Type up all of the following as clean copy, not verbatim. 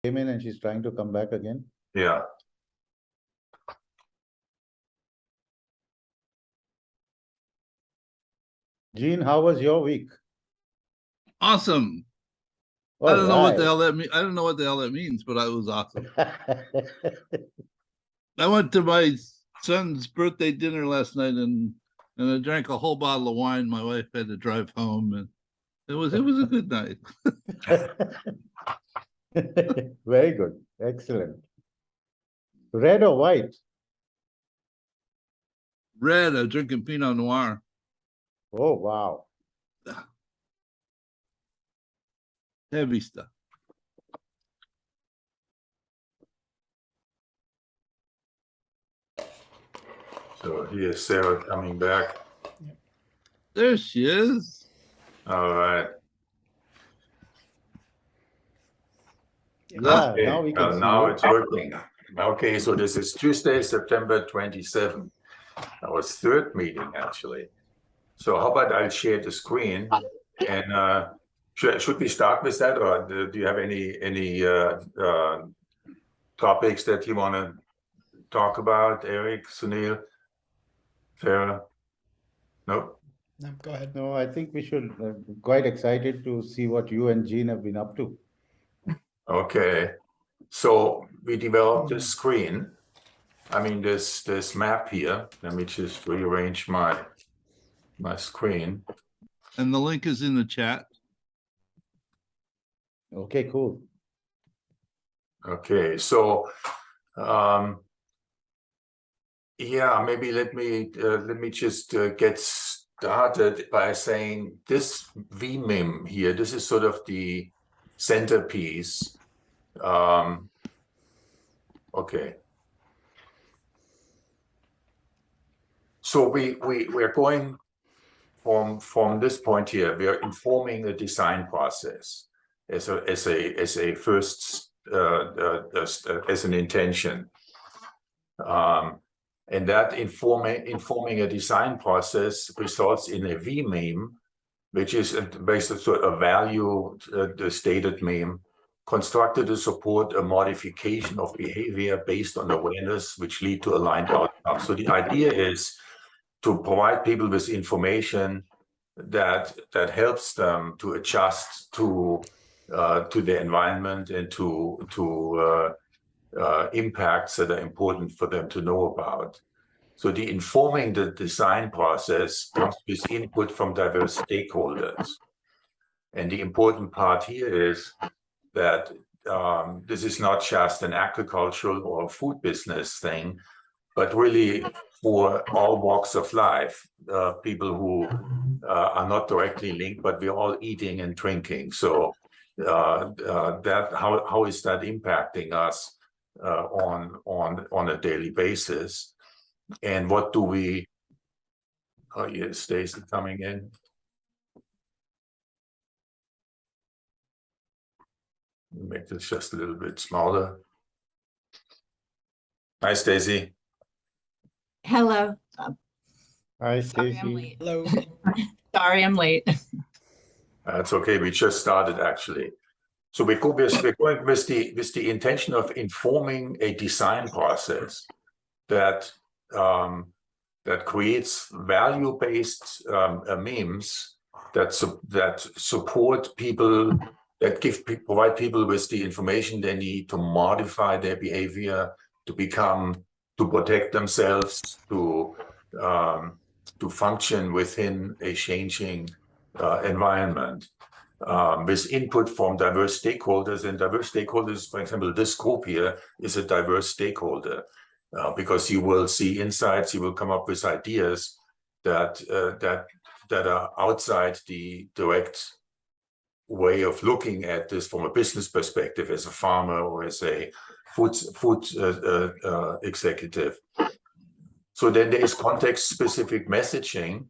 came in and she's trying to come back again. Yeah. Jean, how was your week? Awesome. I don't know what the hell that means. I don't know what the hell that means, but I was awesome. I went to my son's birthday dinner last night and I drank a whole bottle of wine. My wife had to drive home and it was a good night. Very good. Excellent. Red or white? Red, I was drinking Pinot Noir. Oh, wow. Heavy stuff. So here's Sarah coming back. There she is. All right. Yeah, Okay. now we can see Now you. it's working. Okay, so this is Tuesday, September 27th. Our third meeting, actually. So how about I'll share the screen and should we start with that, or do you have any topics that you want to talk about, Eric, Sunil, Sarah? No? No, go ahead. No, I think we should, quite excited to see what you and Jean have been up to. Okay. So we developed this screen. I mean, this map here. Let me just rearrange my screen. And the link is in the chat. Okay, cool. Okay, so yeah, maybe let me just get started by saying this VMIM here. This is sort of the centerpiece. Okay. So we're going from this point here. We are informing the design process as a first as an intention, and that informing a design process results in a V-meme, which is basically a value the stated meme constructed to support a modification of behavior based on awareness, which lead to aligned outcomes. So the idea is to provide people with information that helps them to adjust to the environment and to impacts that are important for them to know about. So the informing the design process comes with input from diverse stakeholders. And the important part here is that this is not just an agricultural or food business thing, but really for all walks of life, people who are not directly linked, but we're all eating and drinking. So that how is that impacting us on a daily basis? And what do we? Oh, yes, Stacy coming in. Make this just a little bit smaller. Hi, Stacy. Hello. Hi, Sorry, I'm Stacy. late. Hello. Sorry, I'm late. That's okay. We just started actually. So we're going with the intention of informing a design process that that creates value-based memes that support people, that provide people with the information they need to modify their behavior, to protect themselves, to function within a changing environment, with input from diverse stakeholders. And diverse stakeholders, for example, this group here is a diverse stakeholder, because you will see insights, you will come up with ideas that are outside the direct way of looking at this from a business perspective, as a farmer or as a food executive. So then there is context-specific messaging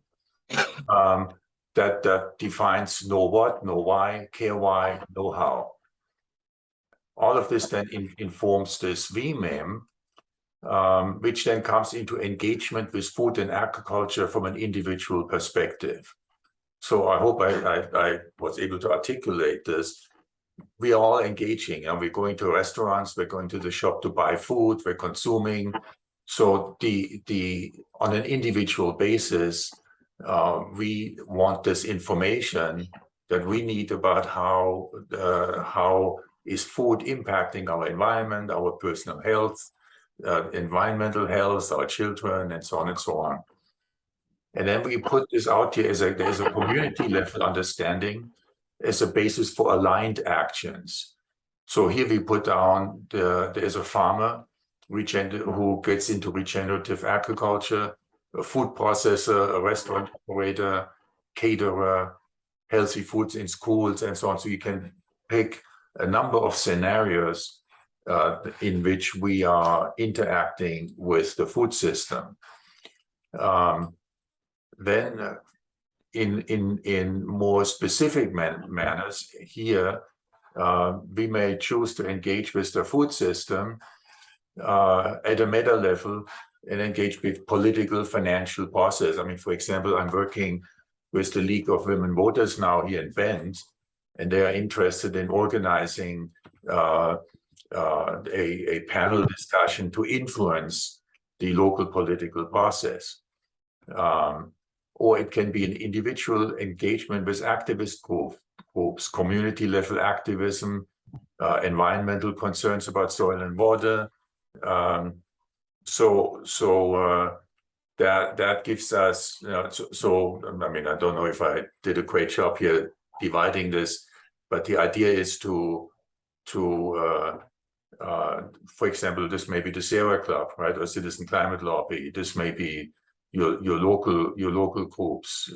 that defines know what, know why, care why, know how. All of this then informs this VMEM, which then comes into engagement with food and agriculture from an individual perspective. So I hope I was able to articulate this, we are all engaging, and we're going to restaurants, we're going to the shop to buy food, we're consuming. So on an individual basis, we want this information that we need about how is food impacting our environment, our personal health, environmental health, our children, and so on and so on. And then we put this out here as there's a community level understanding as a basis for aligned actions. So here we put down there's a farmer who gets into regenerative agriculture, a food processor, a restaurant operator, caterer, healthy foods in schools, and so on. So you can pick a number of scenarios in which we are interacting with the food system. Then in more specific manners, here we may choose to engage with the food system at a meta level and engage with political, financial process. I mean, for example, I'm working with the League of Women Voters now here in Bend, and they are interested in organizing a panel discussion to influence the local political process. Or it can be an individual engagement with activist groups, community level activism, environmental concerns about soil and water. That gives us, I mean, I don't know if I did a great job here dividing this, but the idea is to for example, this may be the Sierra Club, right, or Citizen Climate Lobby. This may be your local groups.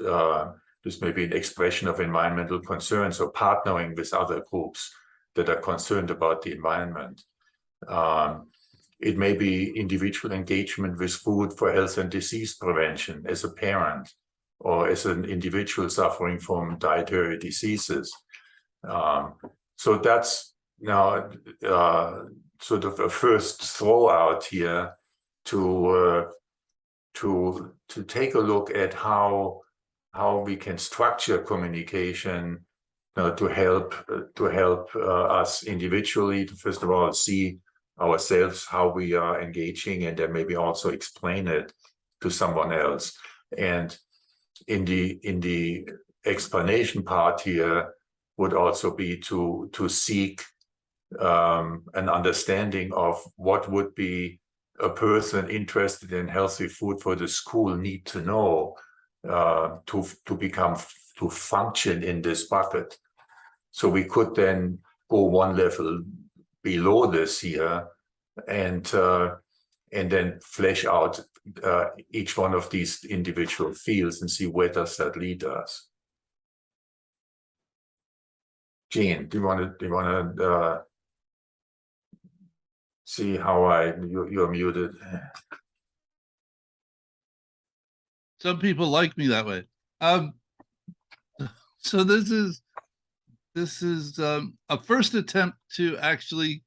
This may be an expression of environmental concerns or partnering with other groups that are concerned about the environment. It may be individual engagement with food for health and disease prevention as a parent or as an individual suffering from dietary diseases. So that's now sort of a first throw out here to take a look at how we can structure communication to help us individually to first of all see ourselves how we are engaging, and then maybe also explain it to someone else. And in the explanation part here would also be to seek an understanding of what would be a person interested in healthy food for the school need to know to function in this bucket. So we could then go one level below this here and then flesh out each one of these individual fields and see where does that lead us. Jean, do you want to see how you're muted? Some people like me that way. So this is a first attempt to actually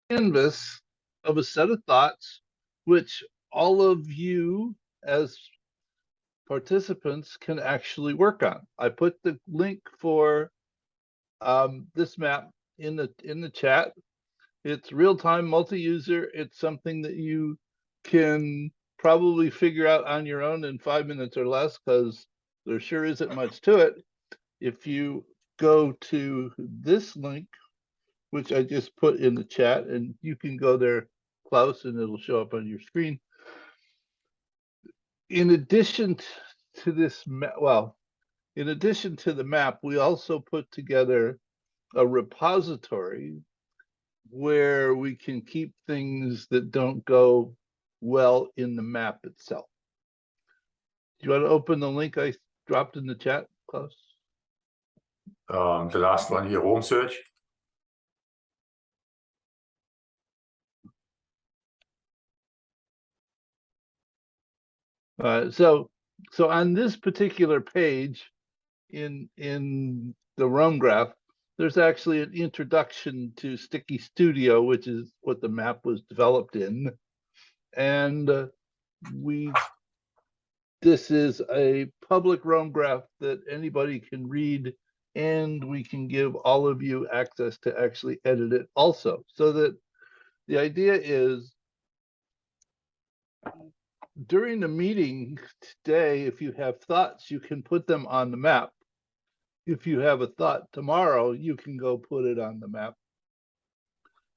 canvas of a set of thoughts, which all of you as participants can actually work on. I put the link for this map in the chat. It's real-time multi-user. It's something that you can probably figure out on your own in 5 minutes or less, because there sure isn't much to it. If you go to this link, which I just put in the chat, and you can go there, Klaus, and it'll show up on your screen. In addition to this, in addition to the map, we also put together a repository where we can keep things that don't go well in the map itself. Do you want to open the link I dropped in the chat, Klaus? The last one here, home search. So on this particular page in the Roam graph, there's actually an introduction to Sticky Studio, which is what the map was developed in. And this is a public Roam graph that anybody can read and we can give all of you access to actually edit it also. So that the idea is during the meeting today, if you have thoughts, you can put them on the map. If you have a thought tomorrow, you can go put it on the map.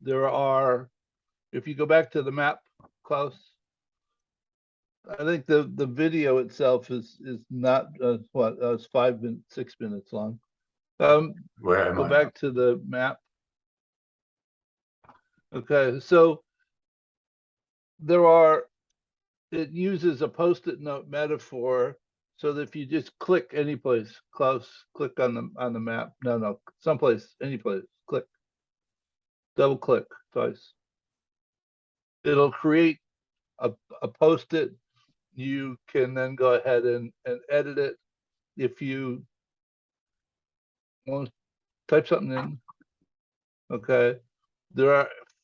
There are, if you go back to the map, Klaus, I think the video itself is not what it's 6 minutes long. Where am Go I? back to the map. Okay, so it uses a post-it note metaphor, so that if you just click any place, Klaus, click on the map. No, someplace, any place, click. Double click twice. It'll create a post-it. You can then go ahead and edit it. If you want to type something in, okay.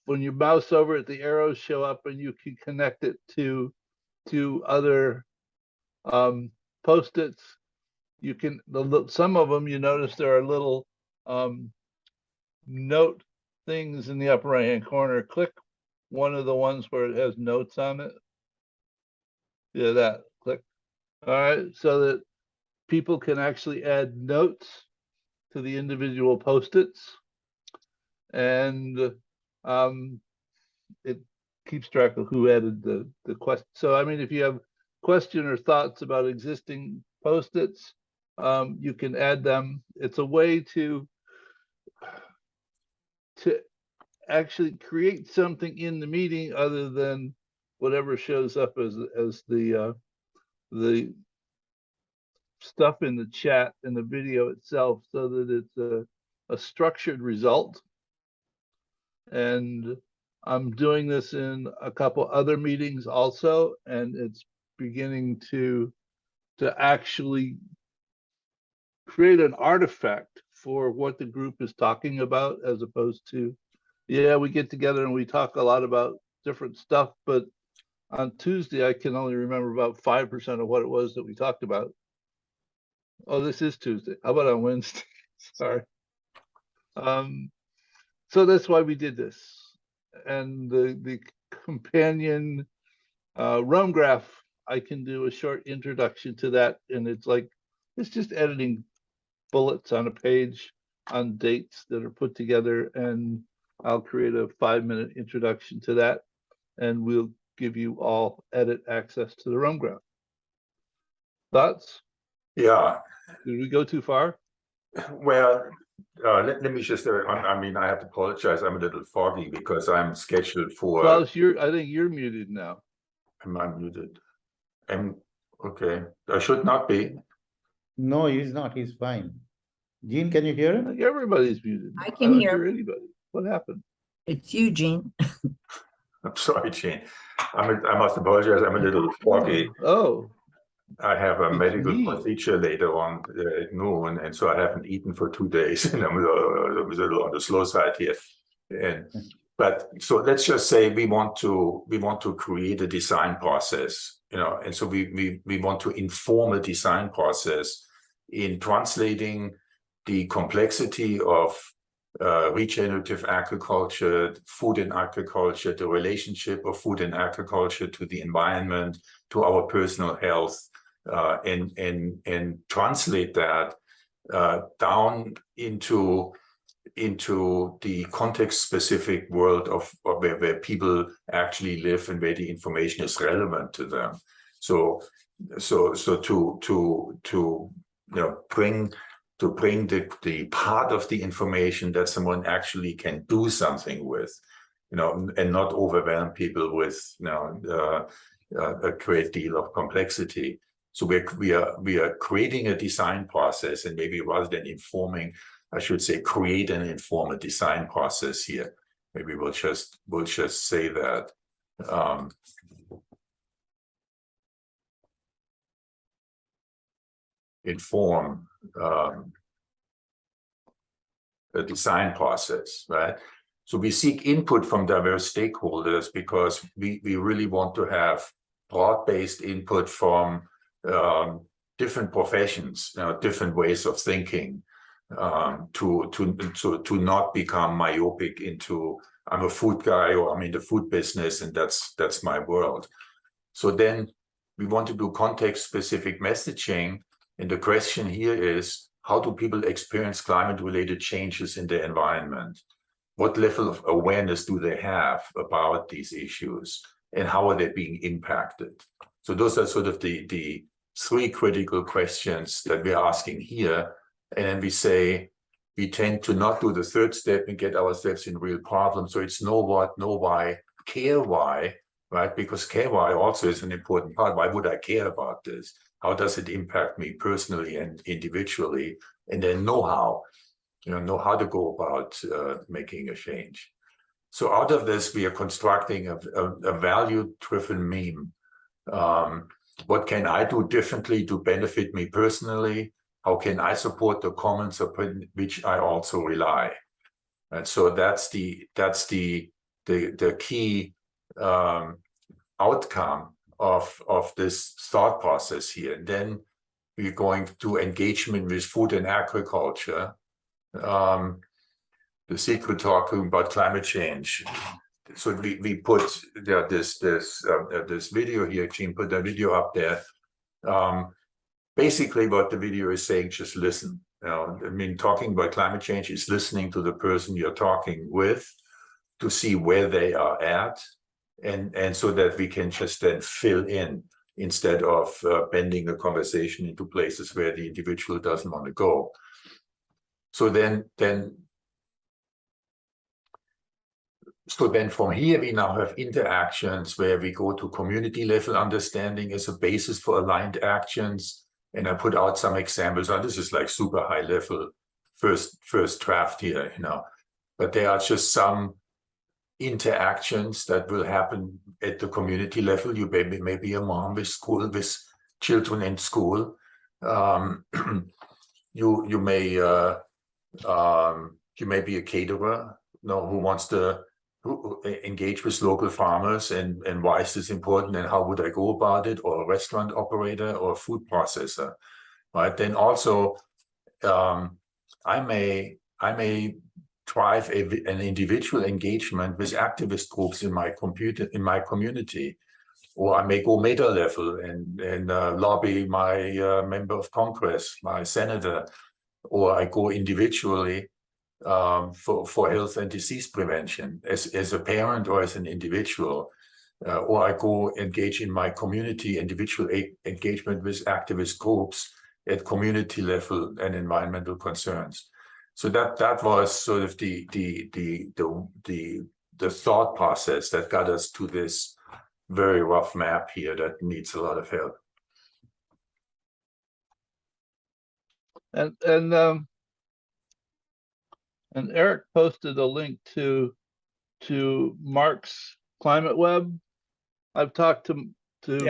When you mouse over it, the arrows show up and you can connect it to other post-its. You can, some of them, you notice there are little note things in the upper right hand corner. Click one of the ones where it has notes on it. Yeah, that, click. All right, so that people can actually add notes to the individual post-its, and it keeps track of who added the question. So I mean, if you have question or thoughts about existing post-its, you can add them. It's a way to actually create something in the meeting other than whatever shows up as the stuff in the chat and the video itself, so that it's a structured result. And I'm doing this in a couple other meetings also, and it's beginning to actually create an artifact for what the group is talking about, as opposed to, yeah, we get together and we talk a lot about different stuff, but on Tuesday I can only remember about 5% of what it was that we talked about. Oh, this is Tuesday. How about on Wednesday? Sorry. So that's why we did this. And the companion Roam graph, I can do a short introduction to that, and it's just editing bullets on a page on dates that are put together, and I'll create a 5-minute introduction to that, and we'll give you all edit access to the Roam graph. Thoughts? Yeah. Did we go too far? Well, let me just, I mean, I have to apologize. I'm a little foggy because I'm scheduled for. Klaus, I think you're muted now. Am I muted? Okay. I should not be. No, he's not. He's fine. Gene, can you hear I him? think everybody's muted. I can don't hear. anybody. What happened? It's Eugene. I'm sorry, Gene. I must apologize. I'm a little foggy. Oh, I have a It's medical me. procedure later on at noon, and so I haven't eaten for 2 days, and I'm a little on the slow side here. But so let's just say we want to create a design process, and so we want to inform a design process in translating the complexity of regenerative agriculture, food and agriculture, the relationship of food and agriculture to the environment, to our personal health, and translate that down into the context-specific world of where people actually live and where the information is relevant to them. So to bring the part of the information that someone actually can do something with, and not overwhelm people with a great deal of complexity. So we are creating a design process, and maybe rather than informing, I should say create and inform a design process here. Maybe we'll just say that. Inform a design process, right? So we seek input from diverse stakeholders because we really want to have broad-based input from different professions, different ways of thinking, to not become myopic into I'm a food guy or I'm in the food business and that's my world. So then we want to do context-specific messaging, and the question here is, how do people experience climate-related changes in their environment? What level of awareness do they have about these issues, and how are they being impacted? So those are sort of the three critical questions that we're asking here. And then we say, we tend to not do the third step and get ourselves in real problems. So it's know what, know why, care why, right? Because care why also is an important part. Why would I care about this? How does it impact me personally and individually? And then know how, know how to go about making a change. So out of this, we are constructing a value-driven meme. What can I do differently to benefit me personally? How can I support the commons upon which I also rely? And so that's the key outcome of this thought process here. And then we're going to engagement with food and agriculture. The secret talking about climate change. So we put this video here. Gene put the video up there. Basically, what the video is saying, just listen. I mean, talking about climate change is listening to the person you're talking with to see where they are at, and so that we can just then fill in instead of bending the conversation into places where the individual doesn't want to go. So then from here, we now have interactions where we go to community level understanding as a basis for aligned actions. And I put out some examples. Now, this is like super high level first draft here, but there are just some interactions that will happen at the community level. You may be a mom with children in school. You may be a caterer, who wants to engage with local farmers, and why is this important and how would I go about it, or a restaurant operator or a food processor, right? Then also I may drive an individual engagement with activist groups in my community, or I may go meta level and lobby my member of Congress, my senator, or I go individually for health and disease prevention as a parent or as an individual, or I go engage in my community individual engagement with activist groups at community level and environmental concerns. So that was sort of the thought process that got us to this very rough map here that needs a lot of help. And Eric posted a link to Mark's Climate Web. I've talked to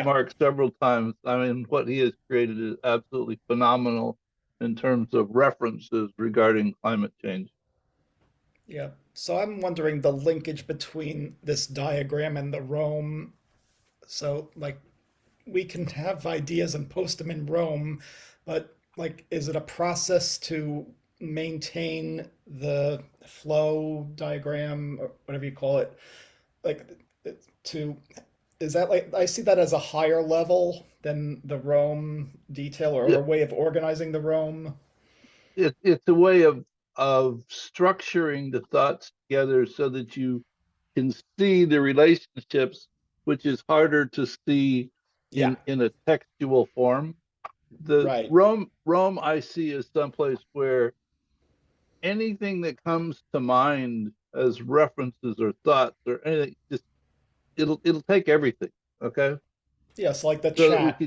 Mark several times. I mean, what he has created is absolutely phenomenal in terms of references regarding climate change. Yeah. So I'm wondering the linkage between this diagram and the Rome. So like we can have ideas and post them in Rome, but like, is it a process to maintain the flow diagram or whatever you call it? Like is that like, I see that as a higher level than the Rome detail, or a way of organizing the Rome? It's a way of structuring the thoughts together so that you can see the relationships, which is harder to see in a textual form. The Rome I see as someplace where anything that comes to mind as references or thoughts or anything, just it'll take everything. Okay. Yeah, so like the So chat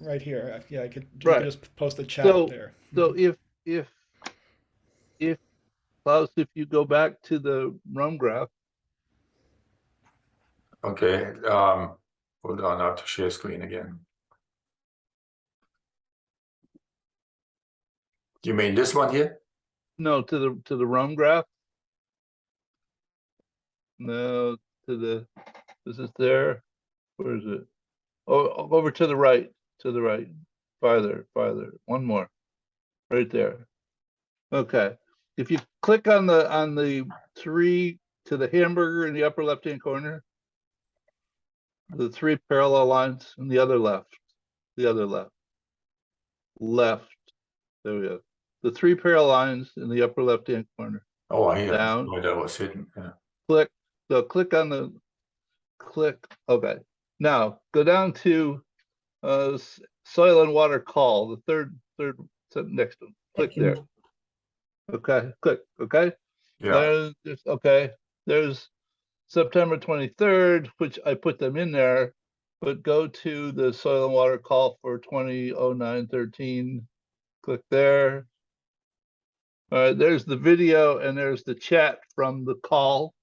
right here. Yeah, you could just post the chat there. So if Klaus, if you go back to the Rome graph. Okay. Hold on, I have to share screen again. You mean this one here? No, to the Rome graph. No, this is there. Where is it? Oh, over to the right, farther, one more, right there. Okay. If you click on the three to the hamburger in the upper left-hand corner, the three parallel lines in the other left, left. There we go. The three parallel lines in the upper left-hand corner. Oh, here, Down. where that was hidden. Yeah. Click. So click on the click. Okay. Now go down to soil and water call, the third sentence next to them. Click there. Okay. Click. Okay. Yeah. There's September 23rd, which I put them in there, but go to the soil and water call for 2009-13. Click there. All right, there's the video and there's the chat from the call.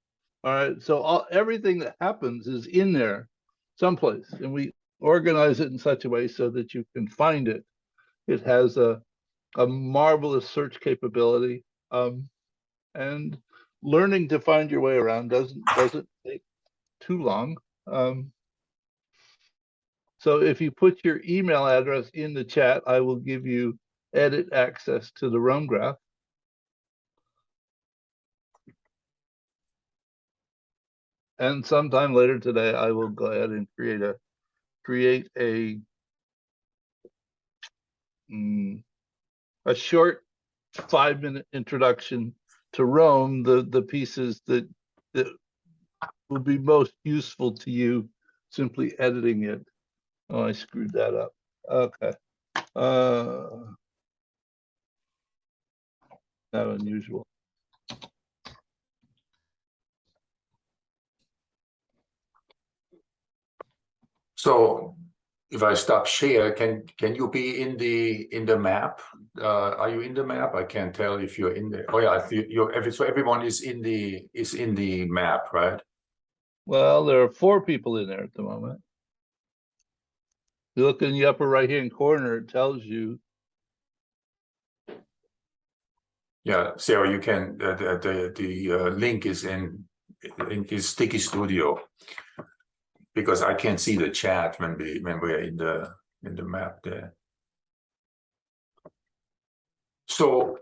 All right, so everything that happens is in there someplace, and we organize it in such a way so that you can find it. It has a marvelous search capability, and learning to find your way around doesn't take too long. So if you put your email address in the chat, I will give you edit access to the Roam graph. And sometime later today, I will go ahead and create a short 5-minute introduction to Roam, the pieces that will be most useful to you, simply editing it. Oh, I screwed that up. Okay. How unusual. So if I stop share, can you be in the map? Are you in the map? I can't tell if you're in there. Oh yeah, so everyone is in the map, right? Well, there are 4 people in there at the moment. You look in the upper right-hand corner, it tells you. Yeah, Sarah, you can. The link is in Sticky Studio, because I can't see the chat when we're in the map there. So,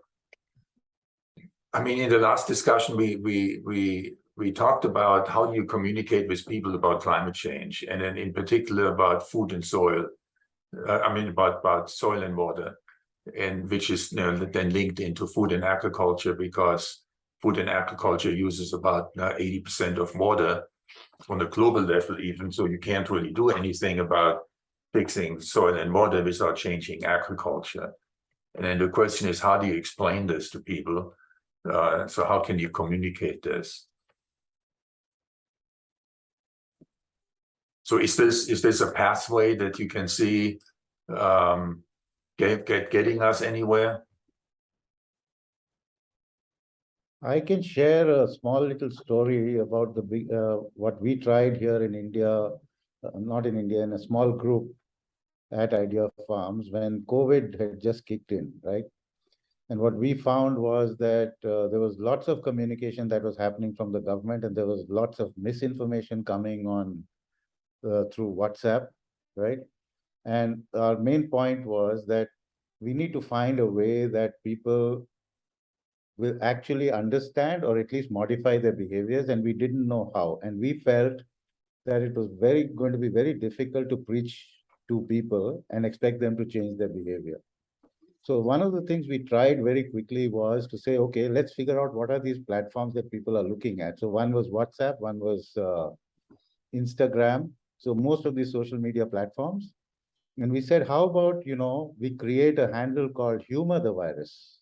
I mean, in the last discussion, we talked about how you communicate with people about climate change, and then in particular about food and soil. I mean, about soil and water, and which is then linked into food and agriculture, because food and agriculture uses about 80% of water on a global level even, so you can't really do anything about fixing soil and water without changing agriculture. And then the question is, how do you explain this to people? So how can you communicate this? So is this a pathway that you can see getting us anywhere? I can share a small little story about what we tried here in India, not in India, in a small group at Idea Farms when COVID had just kicked in, right? And what we found was that there was lots of communication that was happening from the government, and there was lots of misinformation coming on through WhatsApp, right? And our main point was that we need to find a way that people will actually understand or at least modify their behaviors, and we didn't know how. And we felt that it was going to be very difficult to preach to people and expect them to change their behavior. So one of the things we tried very quickly was to say, okay, let's figure out what are these platforms that people are looking at. So one was WhatsApp, one was Instagram. So most of these social media platforms. And we said, how about, we create a handle called Humor the Virus.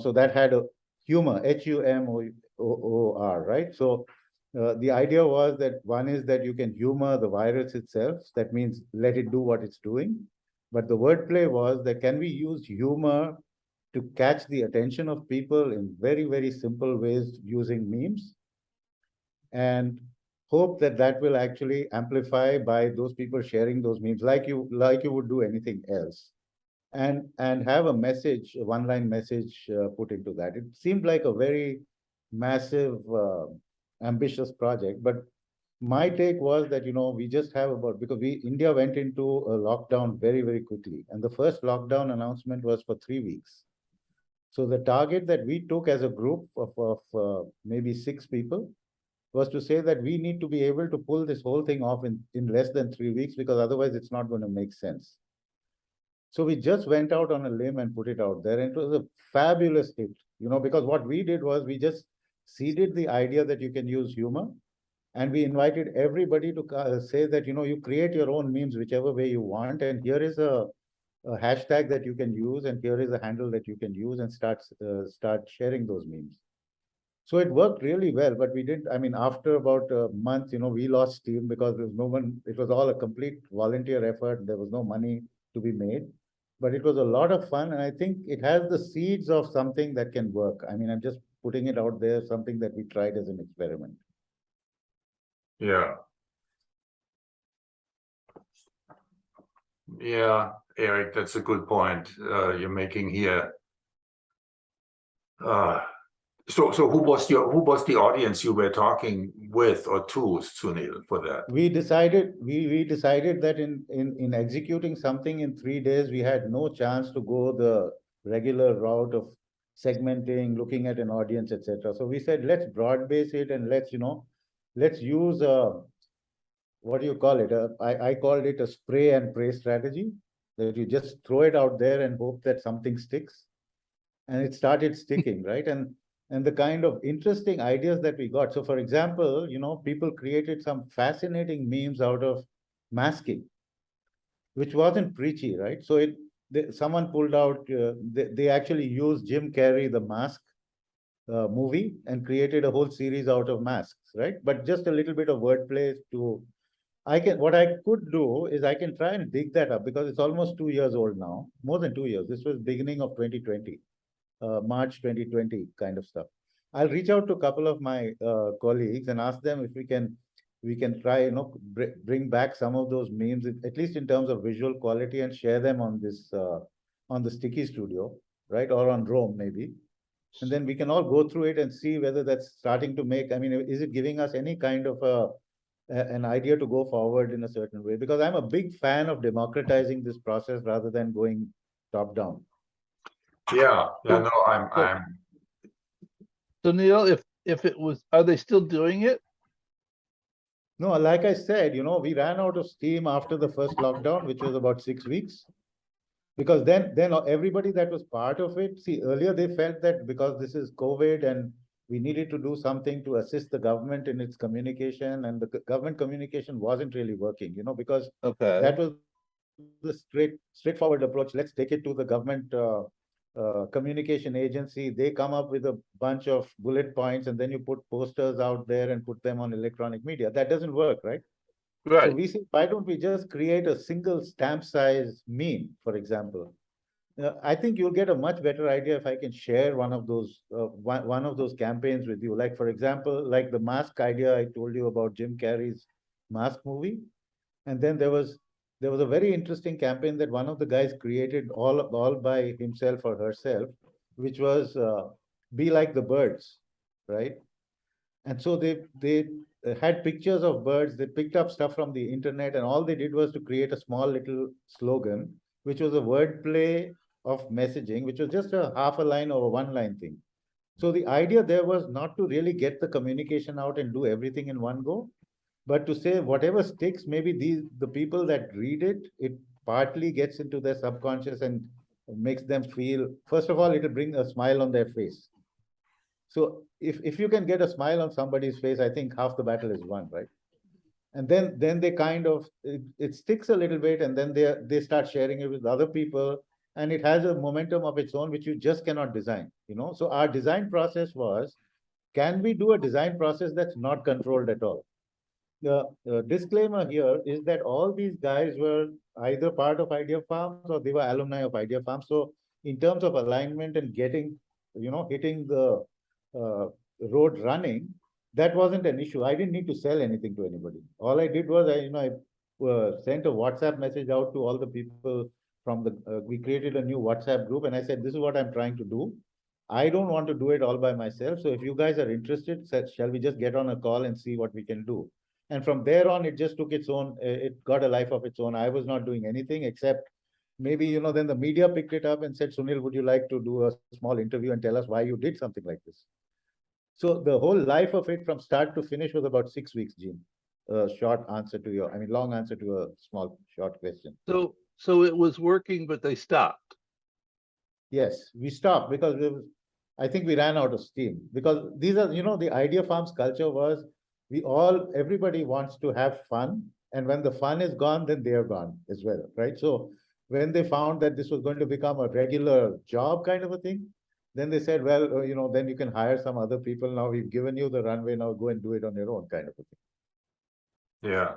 So that had a humor, HUMOR, right? So the idea was that one is that you can humor the virus itself. That means let it do what it's doing. But the wordplay was that can we use humor to catch the attention of people in very, very simple ways using memes, and hope that that will actually amplify by those people sharing those memes like you would do anything else. And have a message, a one-line message put into that. It seemed like a very massive, ambitious project, but my take was that, we just have because India went into a lockdown very, very quickly. And the first lockdown announcement was for 3 weeks. So the target that we took as a group of maybe 6 people was to say that we need to be able to pull this whole thing off in less than 3 weeks, because otherwise it's not going to make sense. So we just went out on a limb and put it out there, and it was a fabulous hit, because what we did was we just seeded the idea that you can use humor, and we invited everybody to say that, you create your own memes whichever way you want, and here is a hashtag that you can use, and here is a handle that you can use, and start sharing those memes. So it worked really well, but we didn't, I mean, after about a month, we lost steam because there was no one, it was all a complete volunteer effort. There was no money to be made, but it was a lot of fun. And I think it has the seeds of something that can work. I mean, I'm just putting it out there, something that we tried as an experiment. Yeah. Yeah, Eric, that's a good point you're making here. So who was the audience you were talking with or to, Sunil, for that? We decided that in executing something in 3 days, we had no chance to go the regular route of segmenting, looking at an audience, etc. So we said, let's broad base it, and let's use what do you call it? I called it a spray and pray strategy, that you just throw it out there and hope that something sticks. And it started sticking, right? And the kind of interesting ideas that we got. So for example, people created some fascinating memes out of masking, which wasn't preachy, right? So someone pulled out, they actually used Jim Carrey, the Mask movie, and created a whole series out of masks, right? But just a little bit of wordplay what I could do is I can try and dig that up, because it's almost 2 years old now, more than 2 years. This was beginning of 2020. March 2020 kind of stuff. I'll reach out to a couple of my colleagues and ask them if we can try, bring back some of those memes, at least in terms of visual quality, and share them on this on the Sticky Studio, right, or on Roam maybe, and then we can all go through it and see whether that's starting to make. I mean, is it giving us any kind of an idea to go forward in a certain way? Because I'm a big fan of democratizing this process rather than going top down. Yeah, no, I'm. So Neil, if it was, are they still doing it? No, like I said, we ran out of steam after the first lockdown, which was about 6 weeks. Because then everybody that was part of it, see, earlier they felt that because this is COVID and we needed to do something to assist the government in its communication, and the government communication wasn't really working, because that was the straightforward approach. Let's take it to the government communication agency. They come up with a bunch of bullet points, and then you put posters out there and put them on electronic media. That doesn't work, right? Right. So we say, why don't we just create a single stamp size meme, for example? I think you'll get a much better idea if I can share one of those campaigns with you. Like, for example, like the mask idea I told you about, Jim Carrey's Mask movie. And then there was a very interesting campaign that one of the guys created all by himself or herself, which was be like the birds, right? And so they had pictures of birds. They picked up stuff from the internet, and all they did was to create a small little slogan, which was a wordplay of messaging, which was just a half a line or a 1-line thing. So the idea there was not to really get the communication out and do everything in one go, but to say whatever sticks, maybe the people that read it partly gets into their subconscious and makes them feel, first of all, it'll bring a smile on their face. So if you can get a smile on somebody's face, I think half the battle is won, right? And then they kind of, it sticks a little bit, and then they start sharing it with other people, and it has a momentum of its own, which you just cannot design, So our design process was, can we do a design process that's not controlled at all? The disclaimer here is that all these guys were either part of Idea Farms or they were alumni of Idea Farms. So in terms of alignment and getting, hitting the road running, that wasn't an issue. I didn't need to sell anything to anybody. All I did was I sent a WhatsApp message out to all the people from we created a new WhatsApp group, and I said, this is what I'm trying to do. I don't want to do it all by myself. So if you guys are interested, shall we just get on a call and see what we can do? And from there on, it just took its own, it got a life of its own. I was not doing anything except maybe, you know, then the media picked it up and said, Sunil, would you like to do a small interview and tell us why you did something like this? So the whole life of it from start to finish was about 6 weeks, Gene. A short answer to your, I mean, long answer to a small, short question. So it was working, but they stopped. Yes, we stopped because I think we ran out of steam, because these are, you know, the Idea Farms culture was everybody wants to have fun. And when the fun is gone, then they're gone as well, right? So when they found that this was going to become a regular job kind of a thing, then they said, well, you know, then you can hire some other people. Now we've given you the runway, now go and do it on your own kind of a thing. Yeah.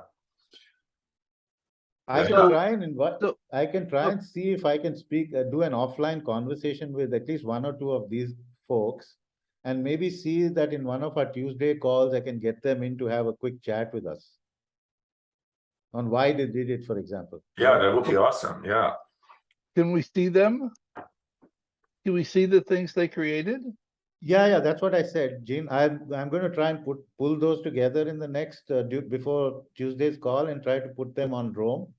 I Yeah. can So- try and invite, so- I can try and see if I can speak, do an offline conversation with at least one or two of these folks, and maybe see that in one of our Tuesday calls, I can get them in to have a quick chat with us on why they did it, for example. Yeah, that would be awesome. Yeah. Can we see them? Can we see the things they created? Yeah, that's what I said, Gene. I'm going to try and pull those together in the next before Tuesday's call and try to put them on Roam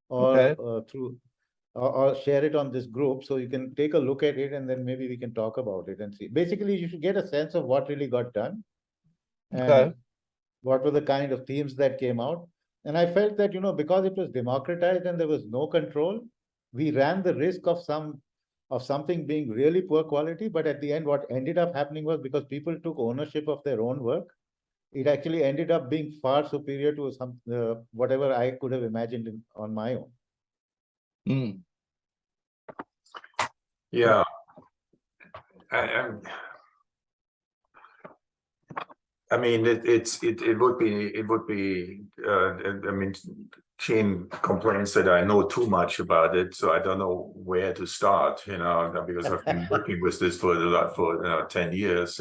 or Okay. through or share it on this group, so you can take a look at it and then maybe we can talk about it and see. Basically, you should get a sense of what really got done and Okay. what were the kind of themes that came out. And I felt that, you know, because it was democratized and there was no control, we ran the risk of something being really poor quality. But at the end, what ended up happening was, because people took ownership of their own work, it actually ended up being far superior to whatever I could have imagined on my own. Mm. Yeah. I mean, it would be. I mean, Gene complains that I know too much about it, so I don't know where to start. You know, because I've been working with this for 10 years,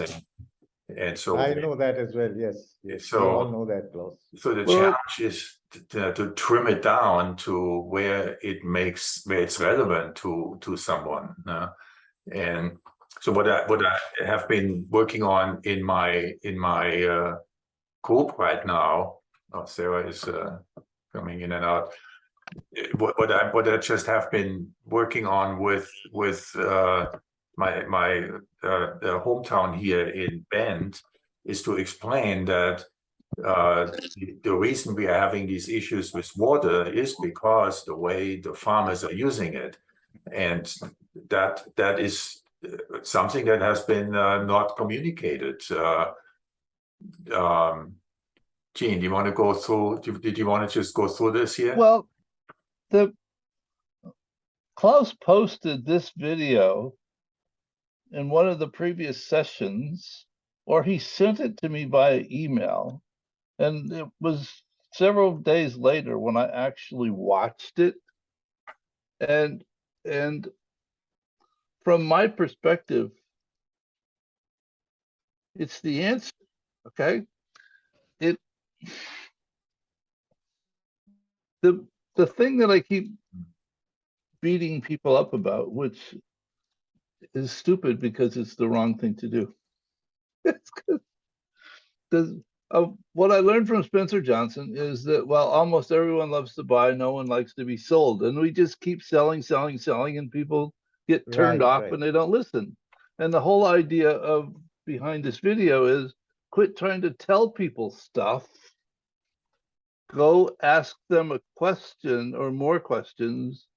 and so I know that as well. Yes, yes. So- we all know that, Klaus. So the Well- challenge is to trim it down to where it's relevant to someone. And so what I have been working on in my group right now. Oh, Sarah is coming in and out. What I just have been working on with my hometown here in Bend is to explain that the reason we are having these issues with water is because the way the farmers are using it, and that is something that has been not communicated. Gene, do you want to go through? Did you want to just go through this here? Well, the Klaus posted this video in one of the previous sessions, or he sent it to me via email. And it was several days later when I actually watched it. And from my perspective, it's the answer. Okay. The thing that I keep beating people up about, which is stupid because it's the wrong thing to do. What I learned from Spencer Johnson is that while almost everyone loves to buy, no one likes to be sold. And we just keep selling, and people get turned off and they don't listen. And the whole idea of behind this video is quit trying to tell people stuff. Go ask them a question or more questions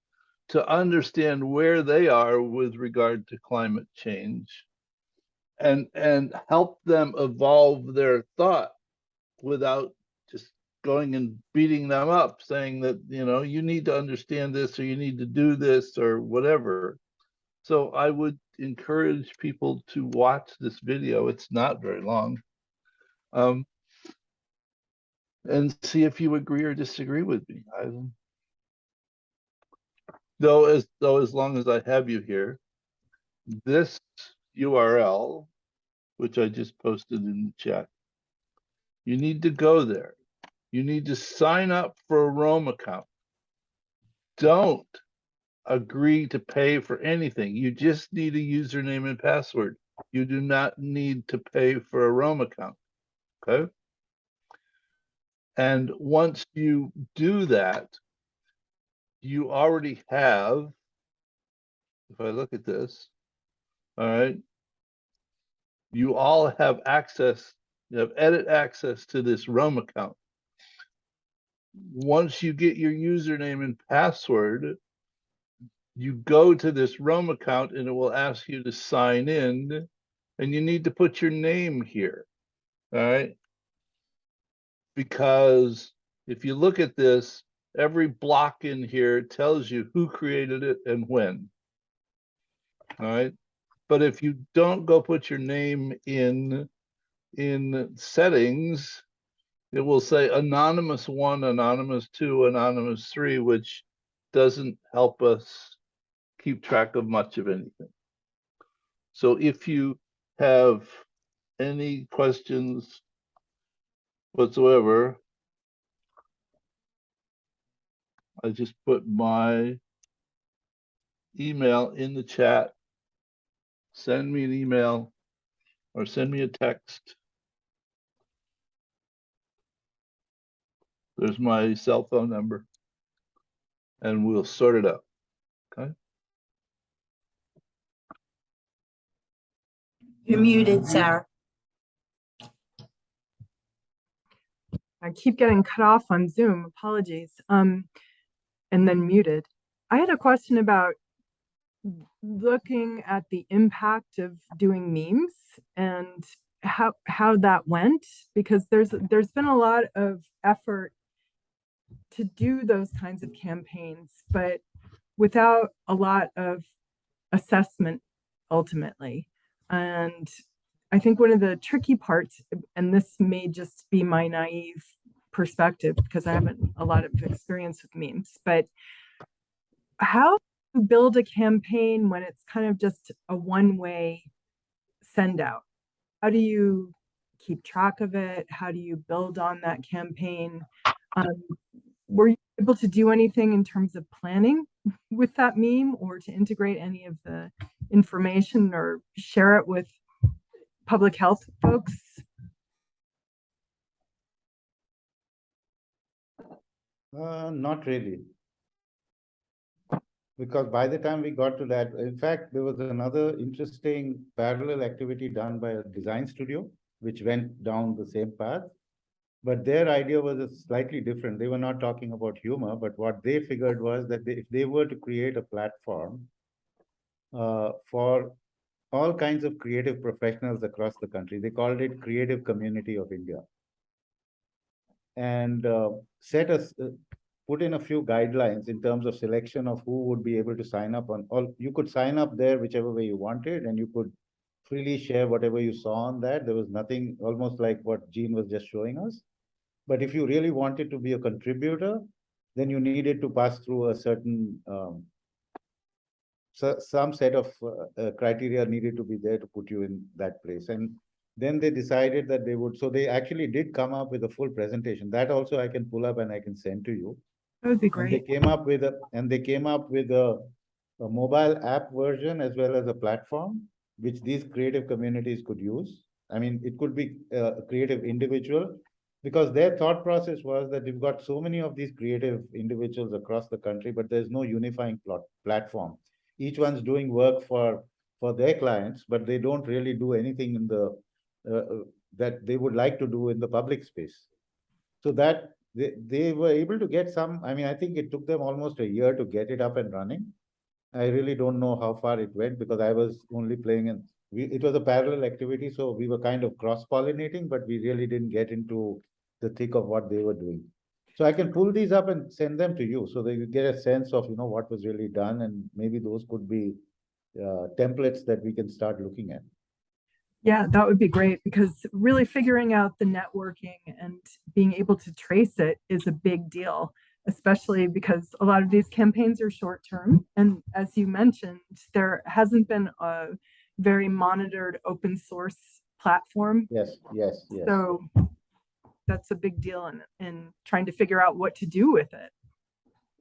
to understand where they are with regard to climate change, and help them evolve their thought without just going and beating them up, saying that, you know, you need to understand this or you need to do this or whatever. So I would encourage people to watch this video. It's not very long. And see if you agree or disagree with me. Though as long as I have you here, this URL, which I just posted in the chat, you need to go there. You need to sign up for a Roam account. Don't agree to pay for anything. You just need a username and password. You do not need to pay for a Roam account. Okay. And once you do that, you already have, if I look at this, all right, you all have access, you have edit access to this Roam account. Once you get your username and password, you go to this Roam account and it will ask you to sign in, and you need to put your name here, all right? Because if you look at this, every block in here tells you who created it and when, all right? But if you don't go put your name in settings, it will say anonymous 1, anonymous 2, anonymous 3, which doesn't help us keep track of much of anything. So if you have any questions whatsoever, I just put my email in the chat. Send me an email or send me a text. There's my cell phone number, and we'll sort it out. Okay. You're muted, Sarah. I keep getting cut off on Zoom, apologies, and then muted. I had a question about looking at the impact of doing memes and how that went, because there's been a lot of effort to do those kinds of campaigns, but without a lot of assessment ultimately. And I think one of the tricky parts, and this may just be my naive perspective because I haven't a lot of experience with memes, but how to build a campaign when it's kind of just a one-way send out? How do you keep track of it? How do you build on that campaign? Were you able to do anything in terms of planning with that meme, or to integrate any of the information or share it with public health folks? Not really. Because by the time we got to that, in fact, there was another interesting parallel activity done by a design studio, which went down the same path. But their idea was slightly different. They were not talking about humor, but what they figured was that if they were to create a platform for all kinds of creative professionals across the country, they called it Creative Community of India. And put in a few guidelines in terms of selection of who would be able to sign up on all. You could sign up there whichever way you wanted, and you could freely share whatever you saw on that. There was nothing, almost like what Jean was just showing us. But if you really wanted to be a contributor, then you needed to pass through a certain, some set of criteria needed to be there to put you in that place. And then they decided that they would, so they actually did come up with a full presentation. That also I can pull up and I can send to you. That would be great. And they came up with a mobile app version as well as a platform, which these creative communities could use. I mean, it could be a creative individual, because their thought process was that you've got so many of these creative individuals across the country, but there's no unifying platform. Each one's doing work for their clients, but they don't really do anything in the that they would like to do in the public space. So that they were able to get some, I mean, I think it took them almost a year to get it up and running. I really don't know how far it went because I was only playing in, it was a parallel activity. So we were kind of cross-pollinating, but we really didn't get into the thick of what they were doing. So I can pull these up and send them to you so that you get a sense of, you know, what was really done, and maybe those could be templates that we can start looking at. Yeah, that would be great, because really figuring out the networking and being able to trace it is a big deal, especially because a lot of these campaigns are short term. And as you mentioned, there hasn't been a very monitored open source platform. Yes. So that's a big deal in trying to figure out what to do with it.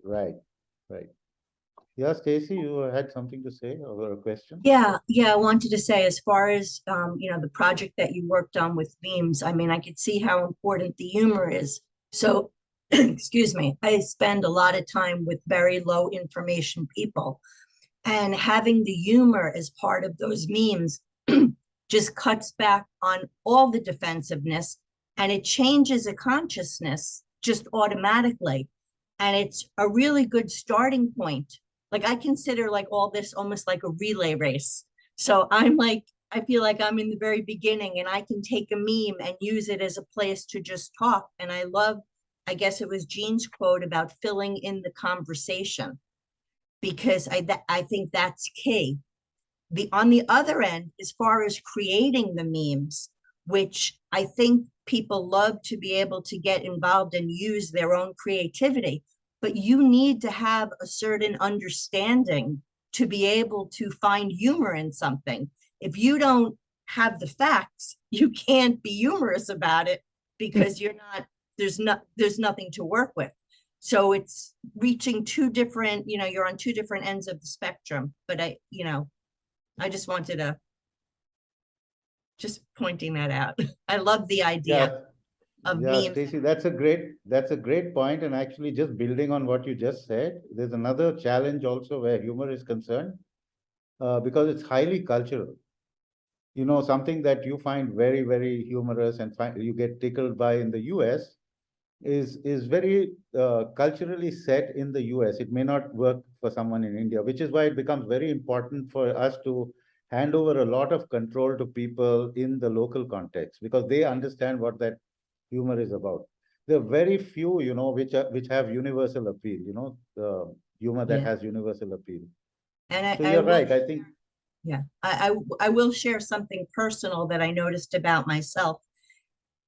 Right. Yeah, Stacy, you had something to say or a question? Yeah, I wanted to say, as far as the project that you worked on with memes, I mean, I could see how important the humor is. So excuse me, I spend a lot of time with very low information people. And having the humor as part of those memes just cuts back on all the defensiveness, and it changes a consciousness just automatically. And it's a really good starting point. Like, I consider like all this almost like a relay race. So I'm like, I feel like I'm in the very beginning, and I can take a meme and use it as a place to just talk. And I love, I guess it was Jean's quote about filling in the conversation, because I think that's key. On the other end, as far as creating the memes, which I think people love to be able to get involved and use their own creativity, but you need to have a certain understanding to be able to find humor in something. If you don't have the facts, you can't be humorous about it, because there's nothing to work with. So it's reaching two different, you're on two different ends of the spectrum. But I just wanted to pointing that out. I love the idea of memes. Stacey, that's a great point. And actually, just building on what you just said, there's another challenge also where humor is concerned, because it's highly cultural. Something that you find very, very humorous and you get tickled by in the US is very culturally set in the US. It may not work for someone in India, which is why it becomes very important for us to hand over a lot of control to people in the local context, because they understand what that humor is about. There are very few, which have universal appeal, the humor that has universal appeal. And so you're right, I think. Yeah, I will share something personal that I noticed about myself.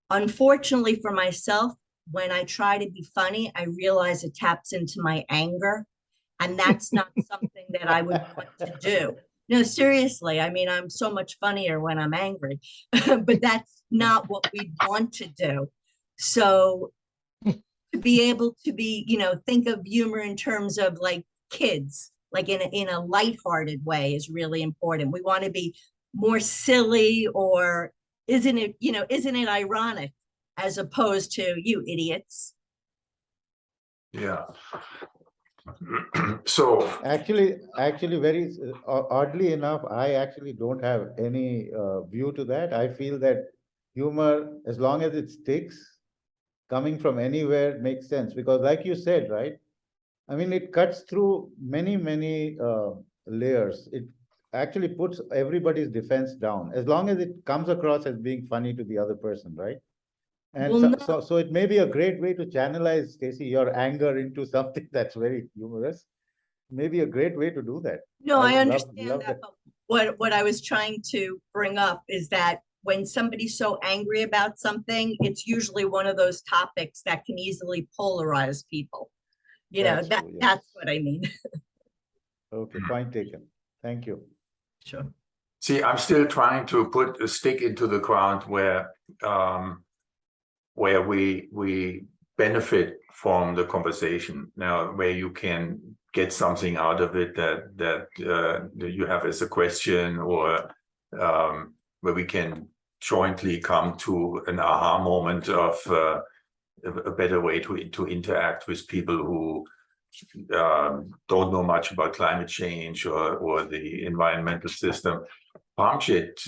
Unfortunately for myself, when I try to be funny, I realize it taps into my anger, and that's not something that I would want to do. No, seriously, I mean, I'm so much funnier when I'm angry, but that's not what we want to do. So to be able to think of humor in terms of like kids, like in a lighthearted way, is really important. We want to be more silly, or isn't it ironic, as opposed to you idiots. Yeah. So actually, very oddly enough, I actually don't have any view to that. I feel that humor, as long as it sticks, coming from anywhere, makes sense, because like you said, right? I mean, it cuts through many, many layers. It actually puts everybody's defense down, as long as it comes across as being funny to the other person, right? And Well, so it may be a great way to channelize, Stacey, your anger into something that's very humorous. Maybe a great way to do that. No, I would understand that. But what I was trying to bring up is that when somebody's so angry about something, it's usually one of those topics that can easily polarize people. That's what I mean. Okay, point taken. Thank you. Sure. see, I'm still trying to put a stick into the ground where we benefit from the conversation now, where you can get something out of it that you have as a question, or where we can jointly come to an aha moment of a better way to interact with people who don't know much about climate change or the environmental system. Parmjit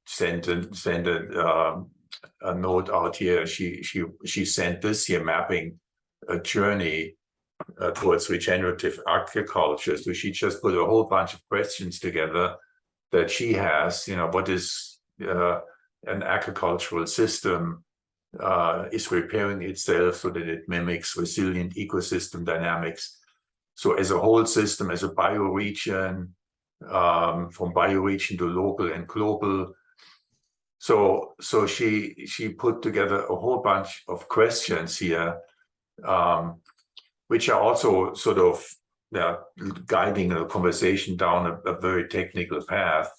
sent a note out here. She sent this here, mapping a journey towards regenerative agriculture. So she just put a whole bunch of questions together that she has. What is an agricultural system? Is repairing itself so that it mimics resilient ecosystem dynamics. So as a whole system, as a bioregion, from bioregion to local and global. So she put together a whole bunch of questions here, which are also sort of guiding a conversation down a very technical path.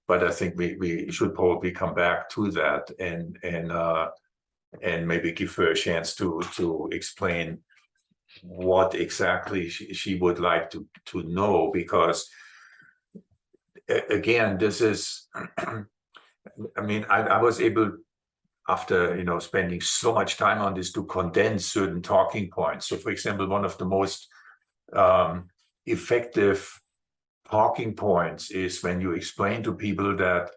But I think we should probably come back to that and maybe give her a chance to explain what exactly she would like to know, because again, this is, I mean, after, spending so much time on this, to condense certain talking points. So for example, one of the most effective talking points is when you explain to people that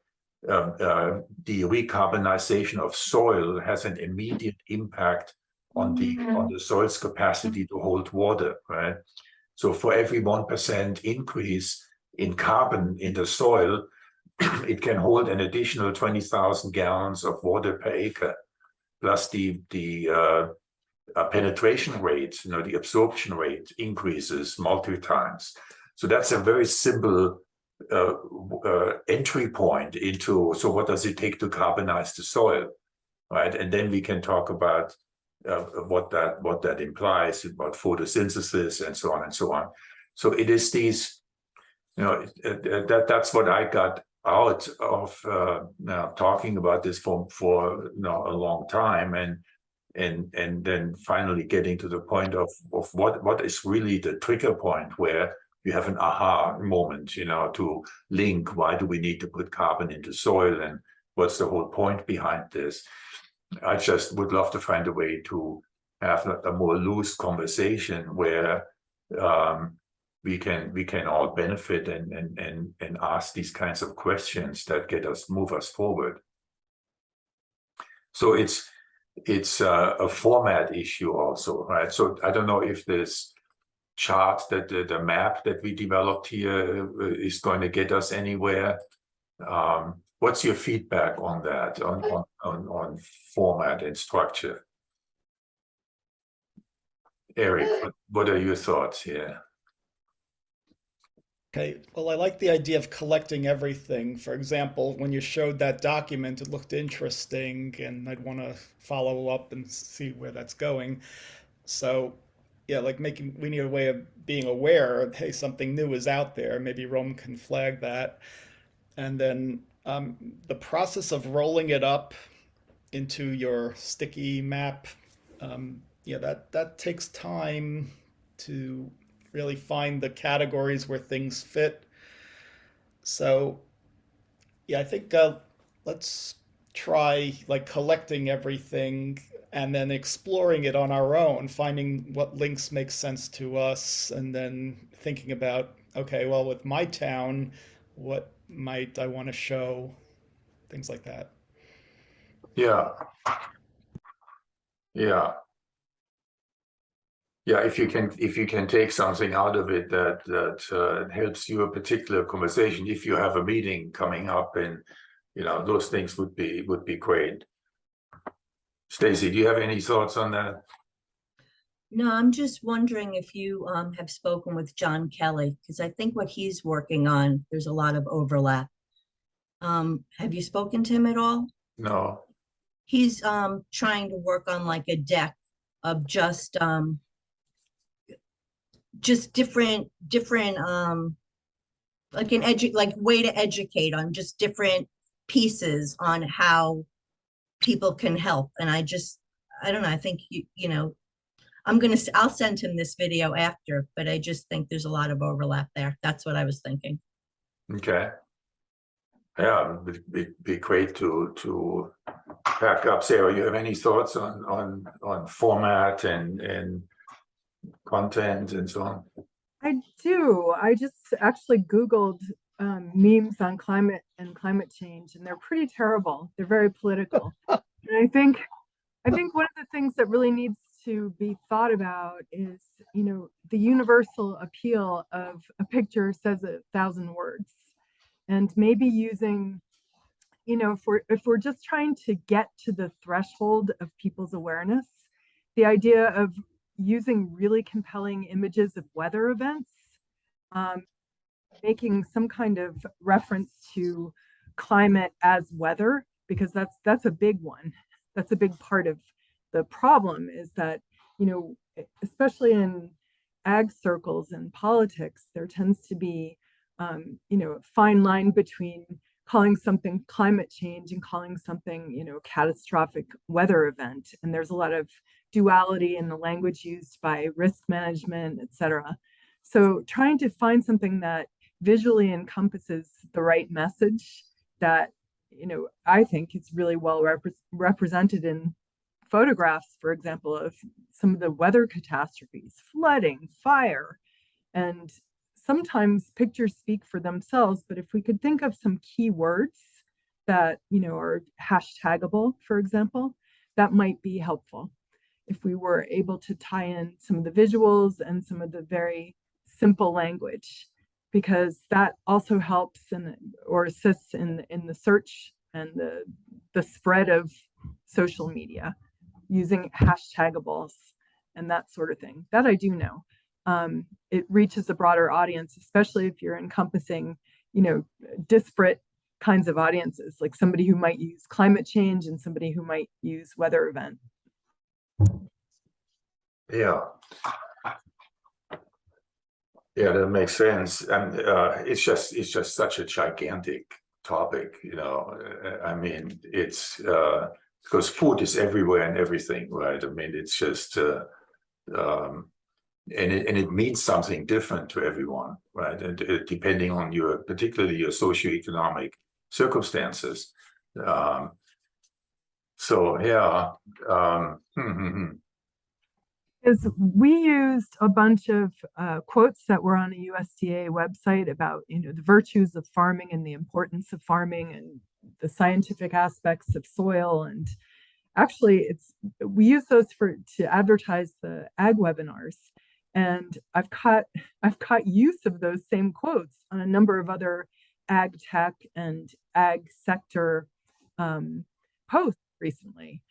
the recarbonization of soil has an immediate impact on the soil's capacity to hold water, right? So for every 1% increase in carbon in the soil, it can hold an additional 20,000 gallons of water per acre, plus the penetration rate, the absorption rate increases multiple times. So that's a very simple entry point into, so what does it take to carbonize the soil, right? And then we can talk about what that implies about photosynthesis and so on and so on. So it is these, that's what I got out of talking about this for a long time, and then finally getting to the point of what is really the trigger point where you have an aha moment, to link, why do we need to put carbon into soil, and what's the whole point behind this? I just would love to find a way to have a more loose conversation where we can all benefit and ask these kinds of questions that move us forward. So it's a format issue also, right? So I don't know if this chart, that the map that we developed here is going to get us anywhere. What's your feedback on that, on format and structure? Eric, what are your thoughts here? Okay, well, I like the idea of collecting everything. For example, when you showed that document, it looked interesting, and I'd want to follow up and see where that's going. So, yeah, like we need a way of being aware of, hey, something new is out there. Maybe Rome can flag that. And then the process of rolling it up into your sticky map, yeah, that takes time to really find the categories where things fit. So, yeah, I think let's try like collecting everything and then exploring it on our own, finding what links make sense to us, and then thinking about, okay, well, with my town, what might I want to show, things like that. Yeah. If you can take something out of it that helps you a particular conversation, if you have a meeting coming up, and those things would be great. Stacy, do you have any thoughts on that? No, I'm just wondering if you have spoken with John Kelly, because I think what he's working on, there's a lot of overlap. Have you spoken to him at all? No. He's trying to work on like a deck of just different like way to educate on just different pieces on how people can help. And I don't know, I think I'll send him this video after, but I just think there's a lot of overlap there. That's what I was thinking. Okay. Yeah, it'd be great to pack up. Sarah, you have any thoughts on format and content and so on? I do. I just actually Googled memes on climate and climate change, and they're pretty terrible. They're very political. And I think one of the things that really needs to be thought about is, the universal appeal of a picture says 1,000 words. And maybe using, if we're just trying to get to the threshold of people's awareness, the idea of using really compelling images of weather events, making some kind of reference to climate as weather, because that's a big one. That's a big part of the problem, is that, especially in ag circles and politics, there tends to be, a fine line between calling something climate change and calling something, catastrophic weather event. And there's a lot of duality in the language used by risk management, et cetera. So trying to find something that visually encompasses the right message, that I think it's really well represented in photographs, for example, of some of the weather catastrophes, flooding, fire, and sometimes pictures speak for themselves. But if we could think of some key words that, are hashtagable, for example, that might be helpful. If we were able to tie in some of the visuals and some of the very simple language, because that also helps or assists in the search and the spread of social media using hashtagables and that sort of thing. That I do know. It reaches a broader audience, especially if you're encompassing, disparate kinds of audiences, like somebody who might use climate change and somebody who might use weather event. Yeah. Yeah, that makes sense. And it's just such a gigantic topic, I mean, it's because food is everywhere and everything, right? I mean, it's just and it means something different to everyone, right? And depending on particularly your socioeconomic circumstances. So yeah. Is we used a bunch of quotes that were on a USDA website about, the virtues of farming and the importance of farming and the scientific aspects of soil. And actually, we use those to advertise the ag webinars. And I've caught use of those same quotes on a number of other ag tech and ag sector posts recently.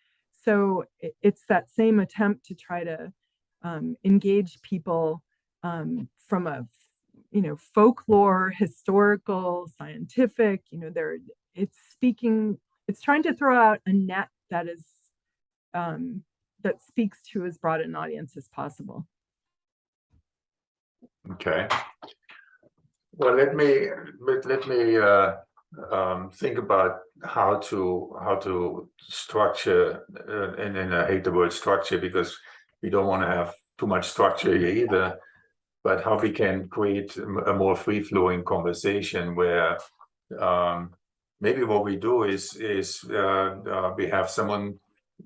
So it's that same attempt to try to engage people from a folklore, historical, scientific. It's trying to throw out a net that is that speaks to as broad an audience as possible. Okay. Well, let me think about how to structure, and I hate the word structure because we don't want to have too much structure here either, but how we can create a more free-flowing conversation where maybe what we do is we have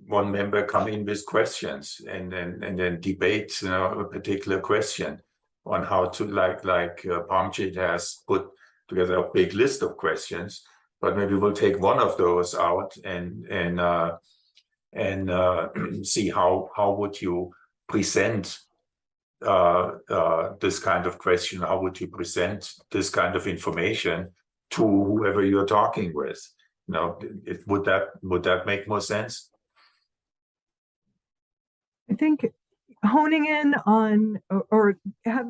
one member come in with questions and then debate a particular question on how to, like Parmjit has put together a big list of questions, but maybe we'll take one of those out and see how would you present this kind of question, how would you present this kind of information to whoever you're talking with? Would that make more sense? I think honing in on or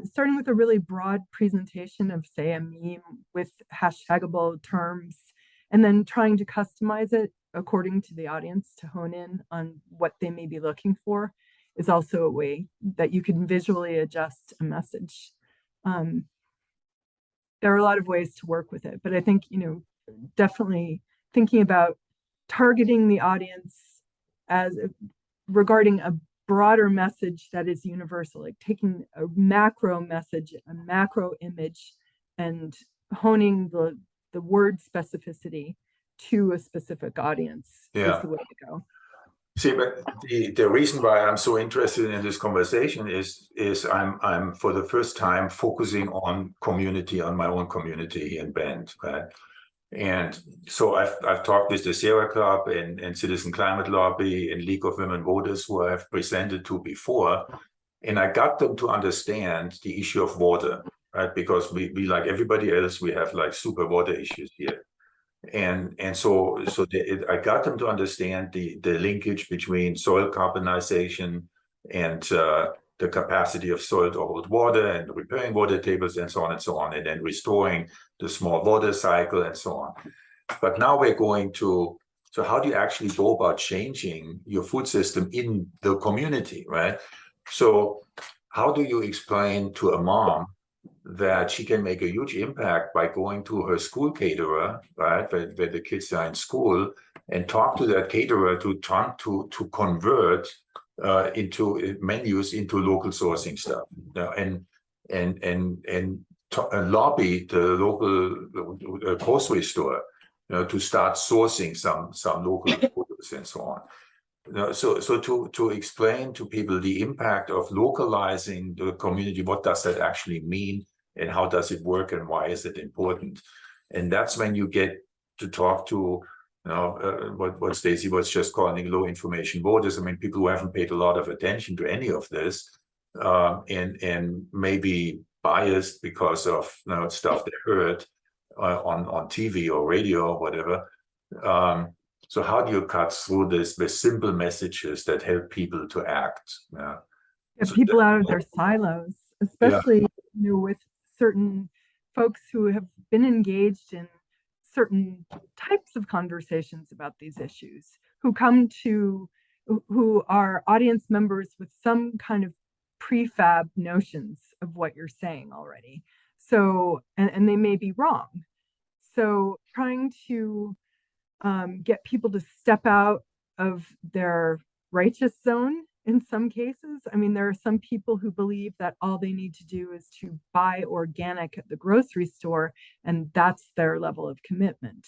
starting with a really broad presentation of, say, a meme with hashtagable terms, and then trying to customize it according to the audience to hone in on what they may be looking for is also a way that you can visually adjust a message. There are a lot of ways to work with it, but I think, definitely thinking about targeting the audience as regarding a broader message that is universal, like taking a macro message, a macro image, and honing the word specificity to a specific audience is the way to go. See, but the reason why I'm so interested in this conversation is I'm for the first time focusing on my own community in Bend, right? And so I've talked with the Sierra Club and Citizen Climate Lobby and League of Women Voters who I've presented to before, and I got them to understand the issue of water, right? Because we like everybody else, we have like super water issues here. And so I got them to understand the linkage between soil carbonization and the capacity of soil to hold water and repairing water tables and so on, and then restoring the small water cycle and so on. But now we're going to, so how do you actually go about changing your food system in the community, right? So how do you explain to a mom that she can make a huge impact by going to her school caterer, right, where the kids are in school, and talk to that caterer to convert into menus into local sourcing stuff, and lobby the local grocery store to start sourcing some local produce and so on. So to explain to people the impact of localizing the community, what does that actually mean, and how does it work, and why is it important? And that's when you get to talk to what Stacy was just calling low information voters. I mean, people who haven't paid a lot of attention to any of this, and maybe biased because of stuff they heard on TV or radio or whatever. So how do you cut through this with simple messages that help people to act? Get So people out of their silos, especially with certain folks who have been engaged in certain types of conversations about these issues, who are audience members with some kind of prefab notions of what you're saying already. So, and they may be wrong. So trying to get people to step out of their righteous zone in some cases. I mean, there are some people who believe that all they need to do is to buy organic at the grocery store, and that's their level of commitment.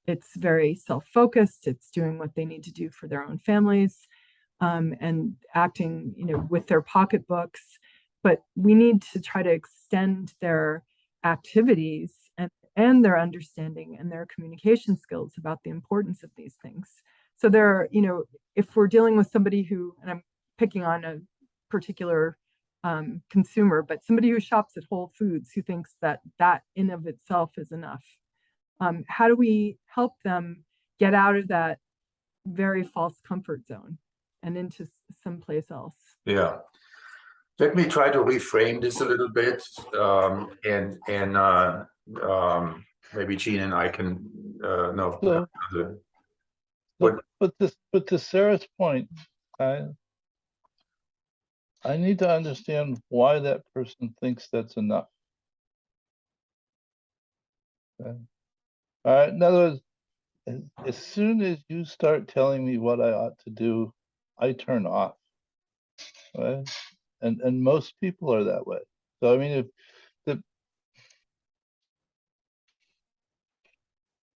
It's very self-focused. It's doing what they need to do for their own families, and acting, with their pocketbooks. But we need to try to extend their activities and their understanding and their communication skills about the importance of these things. So there, if we're dealing with somebody who, and I'm picking on a particular consumer, but somebody who shops at Whole Foods who thinks that in of itself is enough. How do we help them get out of that very false comfort zone and into someplace else? Yeah. Let me try to reframe this a little bit, and maybe Gene and I can But to Sarah's point, I need to understand why that person thinks that's enough. Okay. All right. In other words, as soon as you start telling me what I ought to do, I turn off. Right? And most people are that way. So I mean,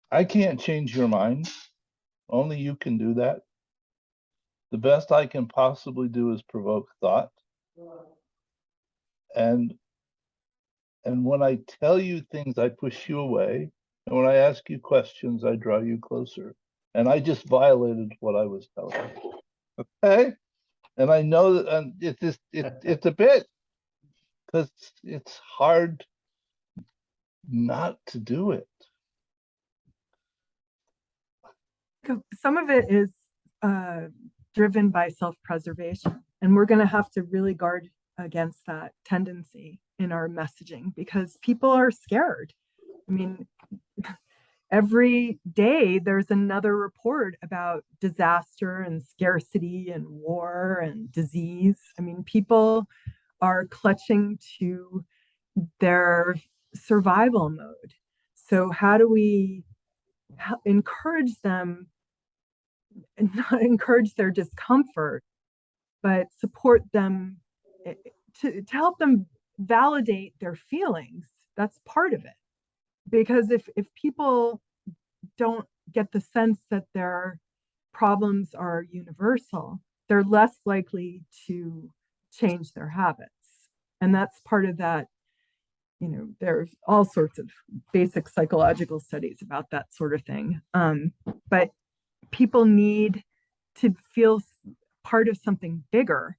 I can't change your mind. Only you can do that. The best I can possibly do is provoke thought. And when I tell you things, I push you away. And when I ask you questions, I draw you closer. And I just violated what I was telling you. Okay? And I know that, and it's a bit, because it's hard not to do it. Some of it is driven by self-preservation, and we're going to have to really guard against that tendency in our messaging because people are scared. I mean, every day there's another report about disaster and scarcity and war and disease. I mean, people are clutching to their survival mode. So how do we encourage them and not encourage their discomfort, but support them to help them validate their feelings? That's part of it. Because if people don't get the sense that their problems are universal, they're less likely to change their habits. And that's part of that. There's all sorts of basic psychological studies about that sort of thing. But people need to feel part of something bigger.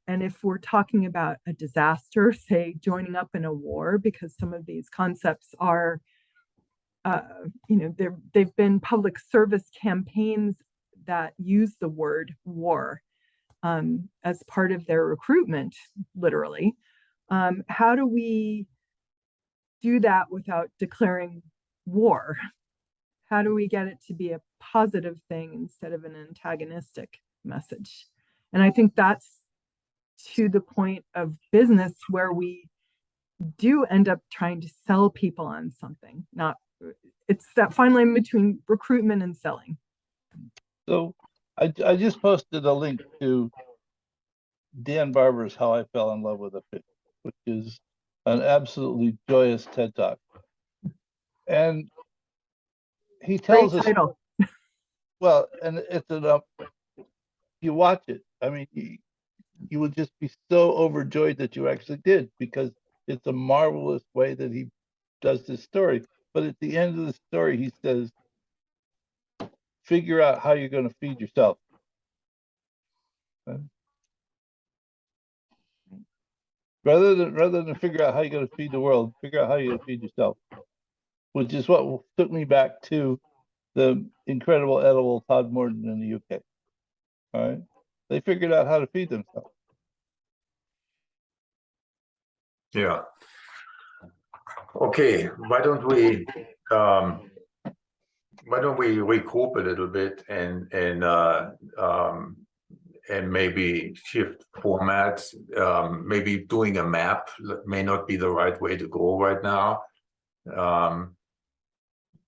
And if we're talking about a disaster, say joining up in a war, because some of these concepts are, they've been public service campaigns that use the word war as part of their recruitment, literally. How do we do that without declaring war? How do we get it to be a positive thing instead of an antagonistic message? And I think that's to the point of business where we do end up trying to sell people on something. It's that fine line between recruitment and selling. So I just posted a link to Dan Barber's How I Fell in Love with a Fish, which is an absolutely joyous TED Talk. And he Great tells us, title. well, and it's enough. You watch it. I mean, you would just be so overjoyed that you actually did, because it's a marvelous way that he does this story. But at the end of the story, he says, figure out how you're going to feed yourself. Rather than figure out how you're going to feed the world, figure out how you're going to feed yourself, which is what took me back to the incredible edible Todd Morton in the UK. All right, they figured out how to feed themselves. Yeah. Okay, why don't we regroup a little bit and maybe shift formats. Maybe doing a map may not be the right way to go right now.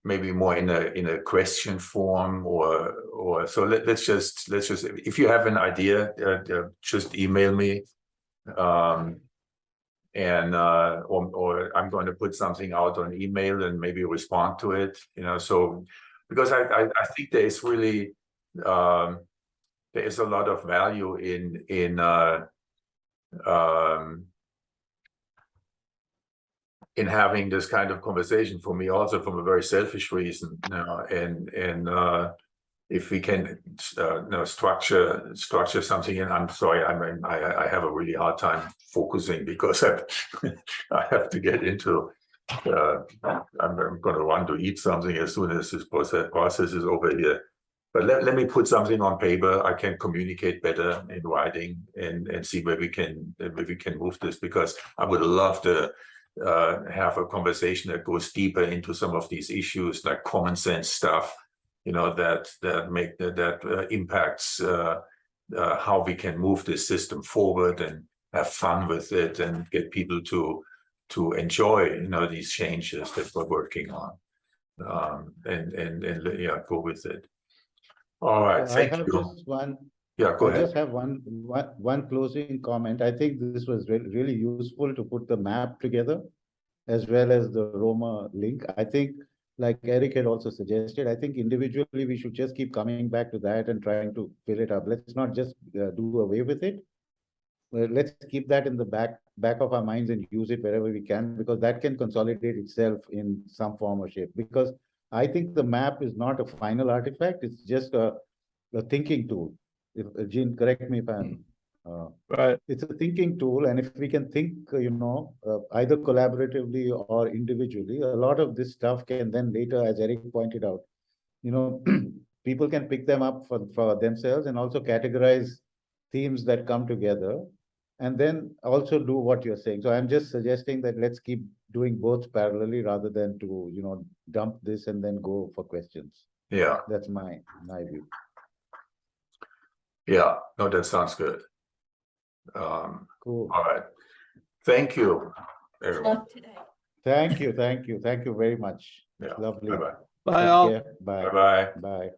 Maybe more in a question form, or so. Let's just if you have an idea, just email me. Or I'm going to put something out on email and maybe respond to it, so because I think there is really there is a lot of value in having this kind of conversation, for me also from a very selfish reason, and if we can structure something. And I'm sorry, I have a really hard time focusing because I have to get into I'm going to run to eat something as soon as this process is over here. But let me put something on paper. I can communicate better in writing and see where we can move this, because I would love to have a conversation that goes deeper into some of these issues, like common sense stuff, that impacts how we can move this system forward and have fun with it and get people to enjoy these changes that we're working on, and go with it. All right, thank you. Just one. Yeah, go ahead. I just have one closing comment. I think this was really useful to put the map together, as well as the Roma link. I think, like Eric had also suggested, I think individually we should just keep coming back to that and trying to fill it up. Let's not just do away with it. Let's keep that in the back of our minds and use it wherever we can, because that can consolidate itself in some form or shape. Because I think the map is not a final artifact; it's just a thinking tool. If Gene, correct me if I'm Right. It's a thinking tool, and if we can think, either collaboratively or individually, a lot of this stuff can then later, as Eric pointed out, people can pick them up for themselves and also categorize themes that come together, and then also do what you're saying. So I'm just suggesting that let's keep doing both parallelly rather than to, dump this and then go for questions. Yeah. That's my view. Yeah, no, that sounds good. Cool. All right. Thank you, everyone. Today. Thank you very much. Yeah. Lovely. Bye-bye. Bye, Take all. care. Bye. Bye-bye. Bye.